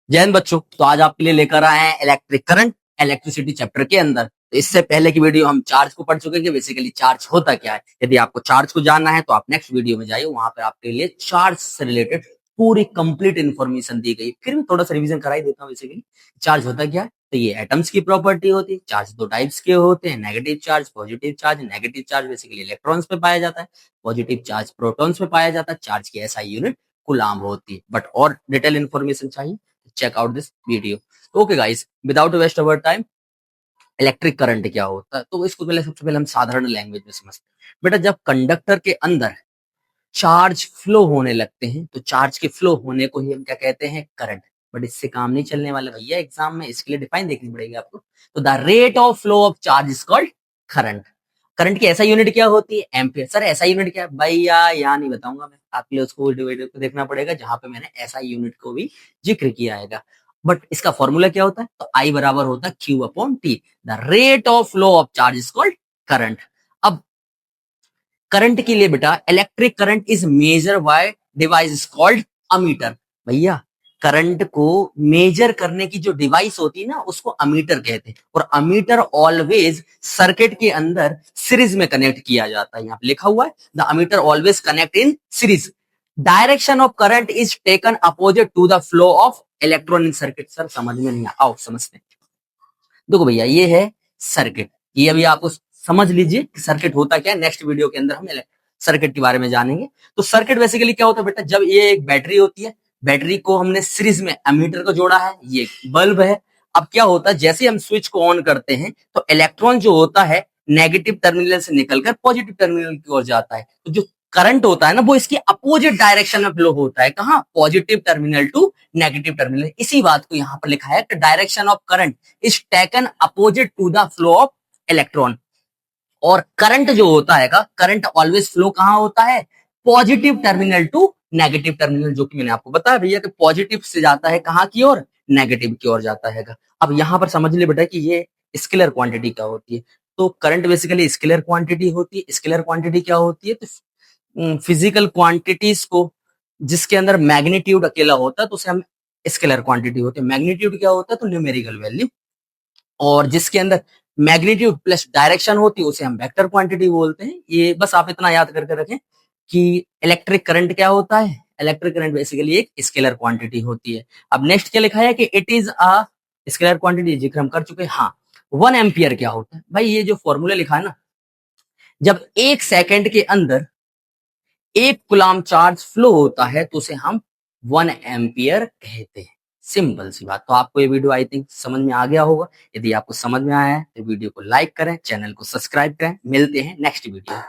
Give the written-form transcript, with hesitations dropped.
जय हिंद बच्चों। तो आज आपके लिए लेकर आए हैं इलेक्ट्रिक करंट इलेक्ट्रिसिटी चैप्टर के अंदर। तो इससे पहले की वीडियो हम चार्ज को पढ़ चुके हैं कि बेसिकली चार्ज होता क्या है। यदि आपको चार्ज को जानना है तो आप नेक्स्ट वीडियो में जाइए, वहां पर आपके लिए चार्ज से रिलेटेड पूरी कंप्लीट इन्फॉर्मेशन दी गई। फिर भी थोड़ा सा रिवीजन करा ही देता हूँ। बेसिकली चार्ज होता क्या है, तो ये एटम्स की प्रॉपर्टी होती है। चार्ज दो टाइप्स के होते हैं, negative charge, positive charge. Negative charge basically electrons पे पाया जाता है, पॉजिटिव चार्ज प्रोटॉन्स पे पाया जाता है। चार्ज की एसआई यूनिट कूलाम होती है। बट और डिटेल इन्फॉर्मेशन चाहिए, check out this video. Okay guys, without waste our time, electric current क्या होता है तो इसको पहले सबसे पहले हम साधारण लैंग्वेज में समझते हैं। बेटा जब कंडक्टर के अंदर चार्ज फ्लो होने लगते हैं तो चार्ज के फ्लो होने को ही हम क्या कहते हैं, करंट। बट इससे काम नहीं चलने वाला भैया एग्जाम में, इसके लिए डिफाइन देखनी पड़ेगी आपको। तो the rate of flow of charge is called current. Current की ऐसा यूनिट क्या होती है, एम्पियर। सर ऐसा यूनिट क्या है भैया, यहाँ नहीं बताऊंगा मैं, आपके लिए उसको वीडियो को देखना पड़ेगा जहां पे मैंने ऐसा यूनिट को भी जिक्र किया है। बट इसका फॉर्मूला क्या होता है, तो आई बराबर होता है Q upon T. The rate of flow of charge is called current. अब करंट के लिए बेटा electric current is measure by device called ammeter. भैया करंट को मेजर करने की जो डिवाइस होती है ना उसको अमीटर कहते हैं। और अमीटर ऑलवेज सर्किट के अंदर सीरीज में कनेक्ट किया जाता है। यहाँ पे लिखा हुआ है the ammeter always connect in series. Direction of current is taken opposite to the flow of electron in circuit. Sir समझ में नहीं आओ समझते हैं। देखो भैया ये है सर्किट, ये अभी आपको समझ लीजिए कि सर्किट होता क्या है। नेक्स्ट वीडियो के अंदर हम सर्किट के बारे में जानेंगे। तो सर्किट बेसिकली क्या होता है बेटा, जब ये एक बैटरी होती है, बैटरी को हमने सीरीज में एमीटर को जोड़ा है, ये बल्ब है। अब क्या होता है, जैसे हम स्विच को ऑन करते हैं तो इलेक्ट्रॉन जो होता है नेगेटिव टर्मिनल से निकलकर पॉजिटिव टर्मिनल की ओर जाता है। तो जो करंट होता है ना वो इसकी अपोजिट डायरेक्शन में फ्लो होता है। कहाँ, positive terminal to negative terminal. इसी बात को यहाँ पर लिखा है कि direction of current is taken opposite to the flow of electron. और करंट जो होता है का, करंट ऑलवेज फ्लो कहाँ होता है, positive terminal to negative terminal. जो कि मैंने आपको बताया भैया कि पॉजिटिव से जाता है कहाँ की ओर, नेगेटिव की ओर जाता है। अब यहां पर समझ ले बेटा कि ये स्केलर क्वांटिटी क्या होती है। तो करंट बेसिकली स्केलर क्वांटिटी होती है। स्केलर क्वांटिटी क्या होती है, तो फिजिकल क्वांटिटीज को जिसके अंदर मैग्नीट्यूड अकेला होता है तो उसे हम स्केलर क्वांटिटी होती है। मैग्नीट्यूड क्या होता है, तो न्यूमेरिकल वैल्यू। और जिसके अंदर मैग्नीट्यूड प्लस डायरेक्शन होती है उसे हम वेक्टर क्वांटिटी बोलते हैं। ये बस आप इतना याद करके रखें कि इलेक्ट्रिक करंट क्या होता है, इलेक्ट्रिक करंट बेसिकली एक स्केलर क्वांटिटी होती है। अब नेक्स्ट क्या लिखा है कि it is a scalar quantity, जिक्र हम कर चुके हैं। हाँ, 1 एम्पियर क्या होता है भाई, ये जो फॉर्मूला लिखा है ना, जब 1 सेकंड के अंदर 1 कूलाम चार्ज फ्लो होता है तो उसे हम 1 एम्पियर कहते हैं। सिंपल सी बात। तो आपको ये वीडियो आई थिंक समझ में आ गया होगा। यदि आपको समझ में आया है तो वीडियो को लाइक करें, चैनल को सब्सक्राइब करें। मिलते हैं नेक्स्ट वीडियो।